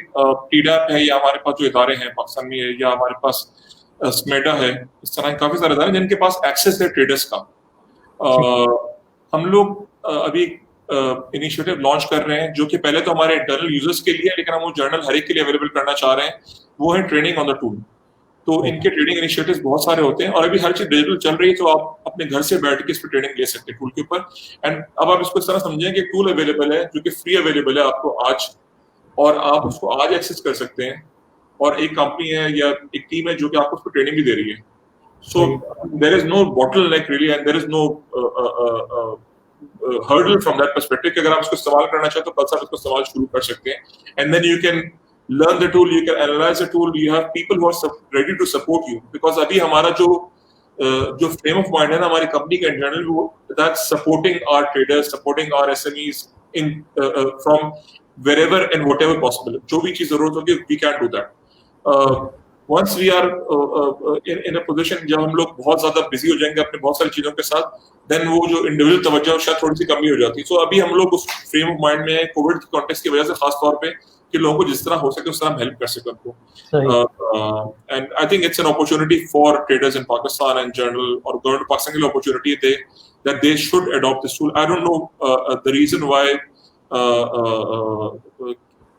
टीडैप है या हमारे पास जो इदारे हैं पाकिस्तान में, या हमारे पास स्मेडा है, इस तरह काफी सारे इदारे जिनके पास एक्सेस है ट्रेडर्स का. हम लोग अभी इनिशिएटिव लॉन्च कर रहे हैं जो कि पहले तो हमारे इंटरनल यूजर्स के लिए, लेकिन हम वो जर्नल हर एक के लिए अवेलेबल करना चाह रहे हैं. वो है ट्रेनिंग ऑन द टूल. तो इनके ट्रेनिंग इनिशिएटिव्स बहुत सारे होते हैं और अभी हर चीज डिजिटल चल रही है, तो आप अपने घर से बैठ के इस पर ट्रेनिंग ले सकते हैं टूल के ऊपर. एंड अब आप इसको इस तरह समझें कि टूल अवेलेबल है जो कि फ्री अवेलेबल है आपको आज, और आप उसको आज एक्सेस कर सकते हैं. और एक कंपनी है या एक टीम है जो कि आपको उसको ट्रेनिंग भी दे रही है. So there is no bottleneck really and there is no hurdle from that perspective कि अगर आप इसको इस्तेमाल करना चाहें तो कल से आप इसको इस्तेमाल शुरू कर सकते हैं. And then you can learn the tool, you can analyze the tool, you have people who are ready to support you, because अभी हमारा जो frame of mind है ना हमारी कंपनी का इंटरनल, वो that's supporting our traders, supporting our SMEs in from wherever and whatever possible. जो भी चीज जरूरत होगी we can do that. Once we are in a position जब हम लोग बहुत ज्यादा बिजी हो जाएंगे अपने बहुत सारी चीजों के साथ, then वो जो इंडिविजुअल तवज्जो शायद थोड़ी सी कमी हो जाती है. So अभी हम लोग उस फ्रेम ऑफ माइंड में कोविड की कॉन्टेक्स्ट की वजह से खास तौर पे कि लोगों को जिस तरह हो सके उस तरह हम हेल्प कर सकें उनको. And I think it's an opportunity for traders in Pakistan and general, और गवर्नमेंट पाकिस्तान के लिए अपॉर्चुनिटी है that they should adopt this tool. I don't know the reason why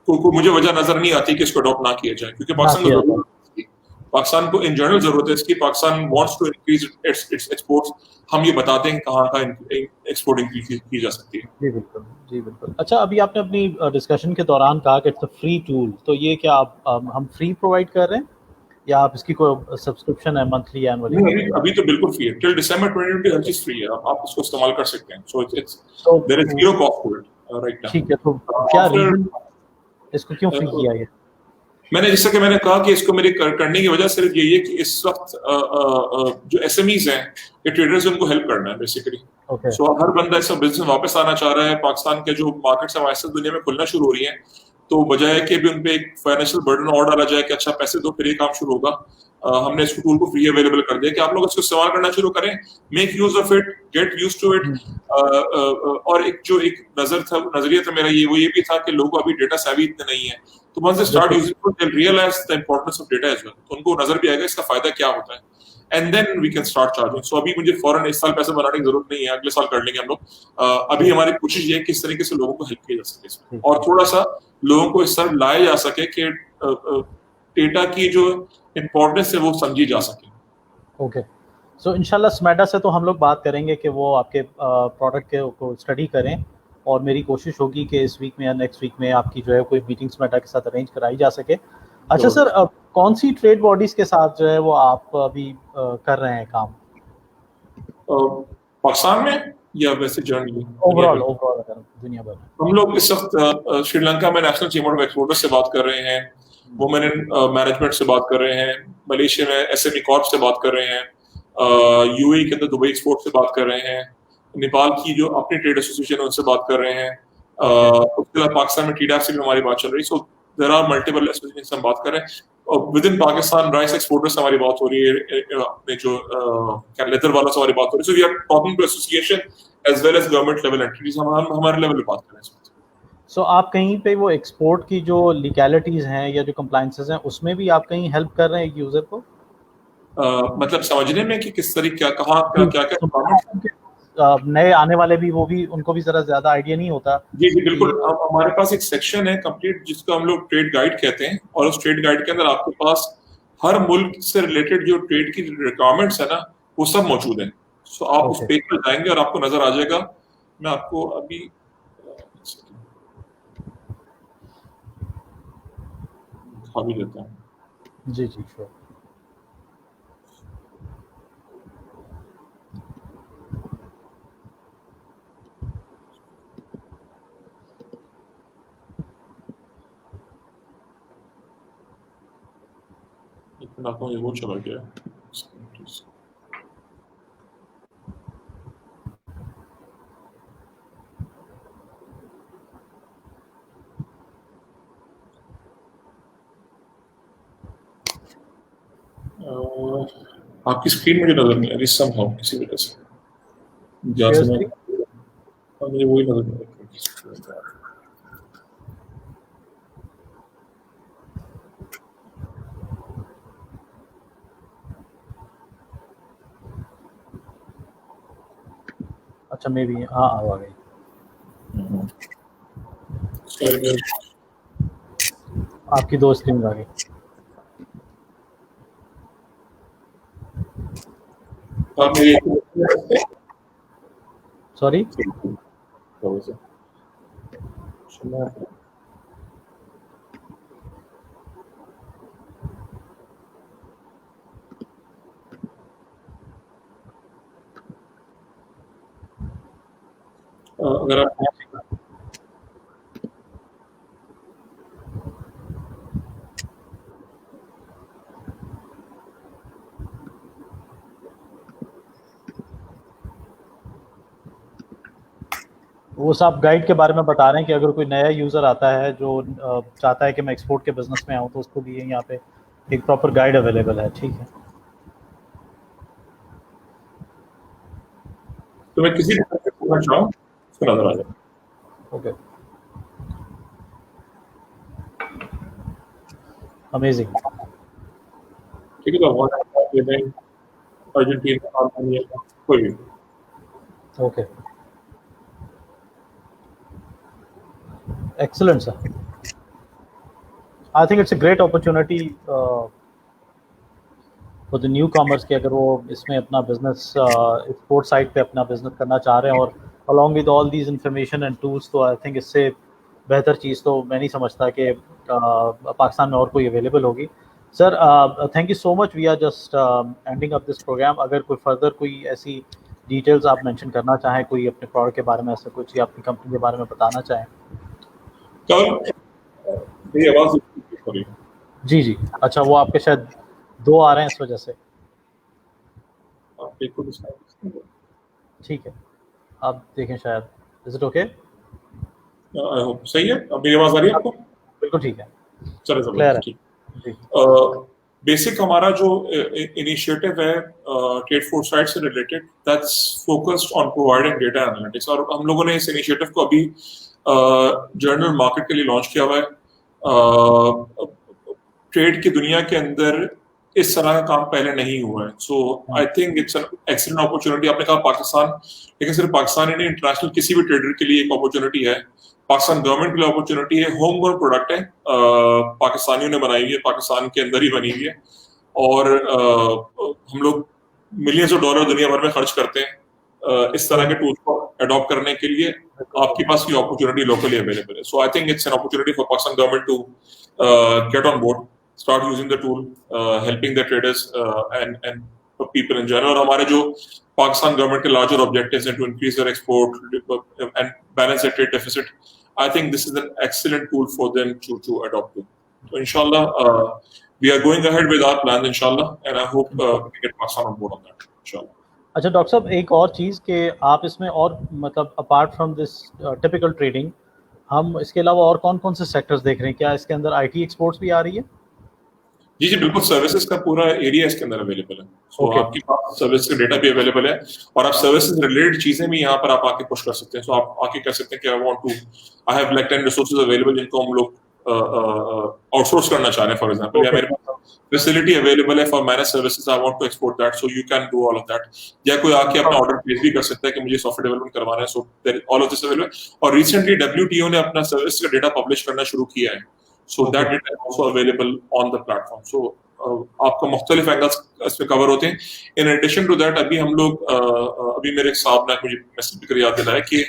को मुझे वजह नजर नहीं आती कि इसको अडॉप्ट ना किया जाए, क्योंकि पाकिस्तान को इन जनरल जरूरत है इसकी. Pakistan wants to increase its exports. हम ये बताते हैं कहाँ का एक्सपोर्ट इंक्रीज की जा सकती है. जी बिल्कुल, जी बिल्कुल. अच्छा, अभी आपने अपनी डिस्कशन के दौरान कहा कि इट्स अ फ्री टूल, तो ये क्या आप हम फ्री प्रोवाइड कर रहे हैं या आप इसकी कोई सब्सक्रिप्शन है मंथली या एनुअली? अभी तो बिल्कुल फ्री है. टिल दिसंबर 2020 हर चीज फ्री है, आप इसको इस्तेमाल कर सकते हैं. So it's there is zero cost to it right now. ठीक है, तो क्या रीजन इसको क्यों फ्री किया है? मैंने जैसा कि मैंने कहा कि इसको मेरे करने की वजह सिर्फ यही है कि इस वक्त जो एसएमईज हैं, ये ट्रेडर्स, उनको हेल्प करना है बेसिकली. सो हर बंदा इस बिजनेस वापस आना चाह रहा है. पाकिस्तान के जो मार्केट्स हमारे दुनिया में खुलना शुरू हो रही हैं, तो बजाय कि भी उन पे एक फाइनेंशियल बर्डन और डाला जाए कि अच्छा पैसे दो फिर ये काम शुरू होगा, हमने इस टूल को फ्री अवेलेबल कर दिया कि आप लोग इसको इस्तेमाल करना शुरू करें. Make use of it, get used to it. और एक नजरिया था मेरा वो ये भी था कि लोगों अभी डेटा सेवी इतने नहीं है, तो once they start using it, they'll realize the importance of data as well. तो उनको नजर भी आएगा इसका फायदा क्या होता है. And then we can start charging. So अभी मुझे फौरन इस साल पैसे बनाने की जरूरत नहीं है, अगले साल कर लेंगे हम लोग. अभी हमारी कोशिश ये है कि इस तरीके से लोगों को हेल्प किया जा सके इसमें, और थोड़ा सा लोगों को इस तरह लाया जा सके कि डेटा की जो इम्पोर्टेंस है वो समझी जा सके. ओके, सो इंशाल्लाह स्मेडा से तो हम लोग बात करेंगे कि वो आपके प्रोडक्ट को स्टडी करें, और मेरी कोशिश होगी कि इस वीक में या नेक्स्ट वीक में आपकी जो है कोई मीटिंग स्मेडा के साथ अरेंज कराई जा सके. अच्छा सर, कौन सी ट्रेड बॉडीज के साथ जो है वो आप अभी कर रहे हैं काम पाकिस्तान में या वैसे जनरली ओवरऑल दुनिया भर में? हम लोग इस वक्त श्रीलंका में नेशनल चेंबर ऑफ एक्सपोर्टर्स से बात कर रहे हैं, वुमेन इन मैनेजमेंट से बात कर रहे हैं, मलेशिया में एसएमई कॉर्प से बात कर रहे हैं, यूएई के अंदर दुबई एक्सपोर्ट से बात कर रहे हैं, नेपाल की जो अपनी ट्रेड एसोसिएशन उनसे बात कर रहे हैं, उसके अलावा पाकिस्तान में TDAP से भी हमारी बात चल रही है। So there are multiple association से हम बात कर रहे हैं, और within Pakistan rice exporters से हमारी बात हो रही है, अपने जो लेदर वालों से हमारी बात हो रही है। So we are talking to association as well as government level entities, हम हमारे लेवल पे बात कर रहे हैं। सो आप कहीं पे वो एक्सपोर्ट की जो लीगैलिटीज हैं या जो कंप्लायंसेस हैं उसमें भी आप कहीं हेल्प कर रहे हैं एक यूजर को? मतलब समझने में कि किस तरीके क्या कहाँ क्या नए आने वाले भी वो भी उनको भी जरा ज्यादा आइडिया नहीं होता। जी बिल्कुल, हमारे पास एक सेक्शन है कंप्लीट जिसको हम लोग ट्रेड गाइड कहते हैं, और उस ट्रेड गाइड के अंदर आपके पास हर मुल्क से रिलेटेड जो ट्रेड की रिक्वायरमेंट्स है ना, वो सब मौजूद है। सो आप उस पेज पर जाएंगे और आपको नजर आ जाएगा। मैं आपको अभी दिखा भी देता हूँ। जी जी श्योर। ये वो चला गया। आपकी स्क्रीन मुझे नजर नहीं आ रही समहाउ किसी वजह से, मुझे वही नजर नहीं आ रही। अच्छा मे बी हाँ आ गई। आपकी 2 स्क्रीन आ गई। सॉरी अगर आप वो सब गाइड के बारे में बता रहे हैं कि अगर कोई नया यूज़र आता है जो चाहता है कि मैं एक्सपोर्ट के बिजनेस में आऊँ तो उसको लिए यहाँ पे एक प्रॉपर गाइड अवेलेबल है। ठीक है, तो मैं किसी पूछना चाहूँ उसको नजर आ जाए। Okay amazing. ठीक है, तो अर्जेंटीना कोई भी। Okay excellent sir. I think it's a great opportunity for the newcomers कि अगर वो इसमें अपना बिजनेस एक्सपोर्ट साइड पे अपना बिजनेस करना चाह रहे हैं और along with all these information and tools, तो I think इससे बेहतर चीज़ तो मैं नहीं समझता कि पाकिस्तान में और कोई अवेलेबल होगी। Sir thank you so much, we are just ending up this program. अगर कोई फर्दर कोई ऐसी डिटेल्स आप मेंशन करना चाहें, कोई अपने प्रोडक्ट के बारे में ऐसा कुछ या अपनी कंपनी के बारे में बताना चाहें। जी जी अच्छा, वो आपके शायद 2 आ रहे हैं इस वजह से। ठीक है आप देखें शायद। Is it okay? सही है, अब मेरी आवाज आ रही है आपको? बिल्कुल ठीक है, चलो क्लियर है। बेसिक हमारा जो इनिशिएटिव है ट्रेड फोर्स साइड से related, that's focused on providing data analytics, और हम लोगों ने इस इनिशिएटिव को अभी जर्नल मार्केट के लिए लॉन्च किया हुआ है। ट्रेड की दुनिया के अंदर इस तरह का काम पहले नहीं हुआ है। So I think it's an excellent opportunity. आपने कहा पाकिस्तान, लेकिन सिर्फ पाकिस्तान ही नहीं, इंटरनेशनल किसी भी ट्रेडर के लिए एक अपॉर्चुनिटी है। पाकिस्तान गवर्नमेंट के लिए अपॉर्चुनिटी है। होम ग्रोन प्रोडक्ट है, पाकिस्तानियों ने बनाई हुई है, पाकिस्तान के अंदर ही बनी हुई है, और हम लोग मिलियंस ऑफ डॉलर दुनिया भर में खर्च करते हैं इस तरह के टूल्स को अडॉप्ट करने के लिए। आपके पास ये अपॉर्चुनिटी लोकली अवेलेबल है। So I think it's an opportunity for Pakistan government to get on board, start using the tool, helping the traders and people in general. और हमारे जो पाकिस्तान गवर्नमेंट के larger objectives हैं to increase their export and balance their trade deficit, I think this is an excellent tool for them to adopt to. So inshallah, we are going ahead with our plan inshallah, and I hope we get Pakistan on board on that inshallah. अच्छा doctor साहब, एक और चीज़ कि आप इसमें और मतलब apart from this typical trading, हम इसके अलावा और कौन-कौन से सेक्टर्स देख रहे हैं? क्या इसके अंदर आईटी एक्सपोर्ट्स भी आ रही है? जी, जी, बिल्कुल सर्विसेज़ का पूरा एरिया इसके अंदर अवेलेबल है। सो ओके, आपके पास सर्विस का डेटा भी अवेलेबल है और आप सर्विसेज़ रिलेटेड चीज़ें भी यहाँ पर आप आके पुश कर सकते हैं। सो आप आके कह सकते हैं कि I have like 10 resources available जिनको हम लोग आउटसोर्स करना चाह रहे हैं फॉर एग्जांपल, या ओके, मेरे पास फैसिलिटी अवेलेबल है for managed services, I want to export that, so you can do all of that. या कोई आके अपना ऑर्डर प्लेस भी कर सकता है कि मुझे सॉफ्टवेयर डेवलपमेंट करवाना है, so there all of this available. और रिसेंटली डब्ल्यूटीओ ने अपना सर्विस का डेटा पब्लिश करना शुरू किया है। So okay, that data is also available on the platform. So आपका मुख्तलिफ एंगल्स इसमें कवर होते हैं। इन एडिशन टू दैट अभी हम लोग अभी मेरे साहब ने मुझे मैसेज भी कर याद दिलाया कि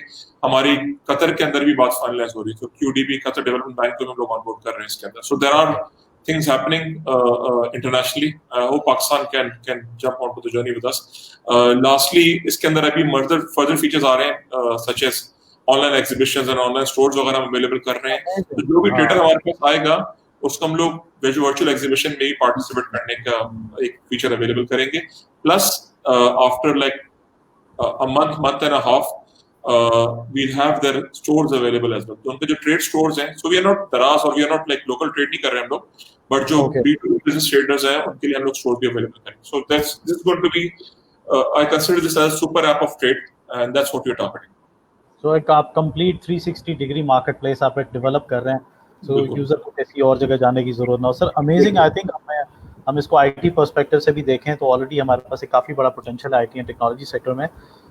हमारी कतर के अंदर भी बात फाइनलाइज हो रही है। तो क्यूडीबी कतर डेवलपमेंट बैंक को हम लोग ऑनबोर्ड कर रहे हैं इसके अंदर। So there are things happening internationally. I hope Pakistan can jump onto the journey with us. Lastly, इसके अंदर अभी further features आ रहे हैं such as online exhibitions and online stores वगैरह हम अवेलेबल कर रहे हैं। तो जो भी ट्रेडर हमारे पास आएगा उसको हम लोग वर्चुअल एग्जीबिशन में ही पार्टिसिपेट करने का एक फीचर अवेलेबल करेंगे। Plus after like a month and a half, we'll have their stores available as well. तो उनके जो ट्रेड स्टोर्स हैं, so we are not दराज और we are not like local trade नहीं कर रहे हम लोग, but जो ओके। B2B business traders हैं उनके लिए हम लोग स्टोर भी अवेलेबल करेंगे। So this is going to be, I consider this as a super app of trade, and that's what we're targeting. सो एक आप कंप्लीट 360 डिग्री मार्केट प्लेस आप एक डेवलप कर रहे हैं, सो बिल्कुल। यूज़र को किसी और जगह जाने की ज़रूरत ना हो। सर अमेजिंग, आई थिंक हम इसको आईटी पर्सपेक्टिव से भी देखें तो ऑलरेडी हमारे पास एक काफ़ी बड़ा पोटेंशियल है आईटी एंड टेक्नोलॉजी सेक्टर में।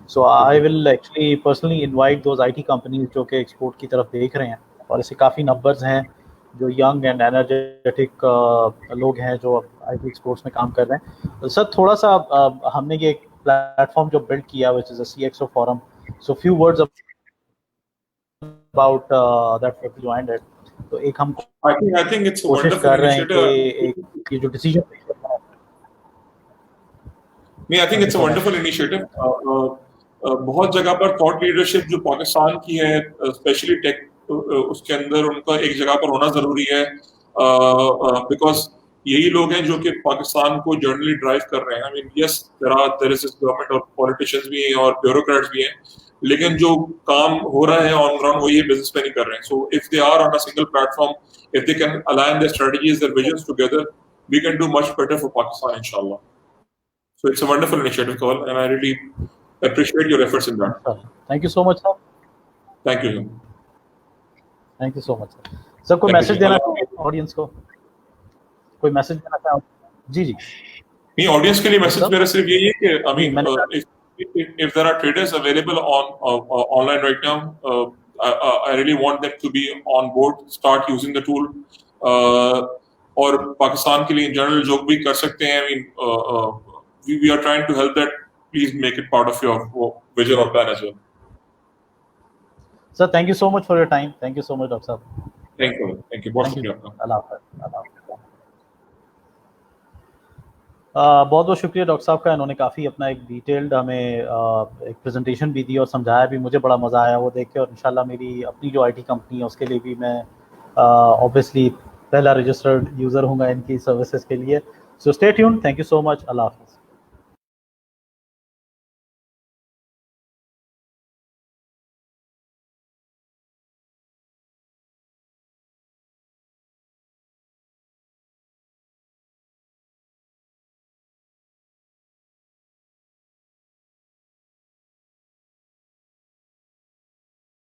So I will actually personally invite those IT companies जो कि एक्सपोर्ट की तरफ देख रहे हैं, और ऐसे काफ़ी नंबर्स हैं जो यंग एंड एनर्जेटिक लोग हैं जो आईटी एक्सपोर्ट्स में काम कर रहे हैं। सर थोड़ा सा हमने ये एक प्लेटफॉर्म जो बिल्ड किया which is a CXO forum, so few words about that we joined it, तो एक हम I think it's a कोशिश wonderful कर रहे हैं कि initiative. एक ये जो डिसीजन नहीं, I think it's a wonderful initiative. बहुत जगह पर थॉट लीडरशिप जो पाकिस्तान की है, स्पेशली टेक, उसके अंदर उनका एक जगह पर होना जरूरी है, बिकॉज यही लोग हैं जो कि पाकिस्तान को जर्नली ड्राइव कर रहे हैं। I mean yes, there is government और पॉलिटिशियंस भी हैं और ब्यूरोक्रेट्स भी हैं, लेकिन जो काम हो रहा है ऑन ग्राउंड वो ये बिजनेस पे नहीं कर रहे हैं। So if they are on a single platform, if they can align their strategies, their visions together, we can do much better for Pakistan इंशाल्लाह। So it's a wonderful initiative, Kaval, and I really appreciate your efforts in that. Thank you so much sir, Thank you. Thank you so much sir. Sir कोई Thank you, message sir. देना चाहिए audience को, कोई message देना चाहो? जी जी नहीं, audience के लिए मैसेज मेरा सिर्फ यही है कि I mean, मैंने if there are traders available on online right now, I really want them to be on board, start using the tool, और पाकिस्तान के लिए जनरल जो भी कर सकते हैं, I mean, we are trying to help that. Please make it part of your vision or plan as well. Sir thank you so much for your time, thank you so much doctor साहब। Thank you. Thank you. बहुत शुक्रिया आपका। अल्लाह हाफ़िज़, अल्लाह हाफ़िज़। बहुत बहुत शुक्रिया doctor साहब का, इन्होंने काफ़ी अपना एक डिटेल्ड हमें एक प्रेजेंटेशन भी दी और समझाया भी, मुझे बड़ा मज़ा आया वो देख के, और इंशाल्लाह मेरी अपनी जो आईटी कंपनी है उसके लिए भी मैं ऑब्वियसली पहला रजिस्टर्ड यूज़र हूँगा इनकी सर्विसेज के लिए। So stay tuned, thank you so much, अल्लाह हाफ़िज़।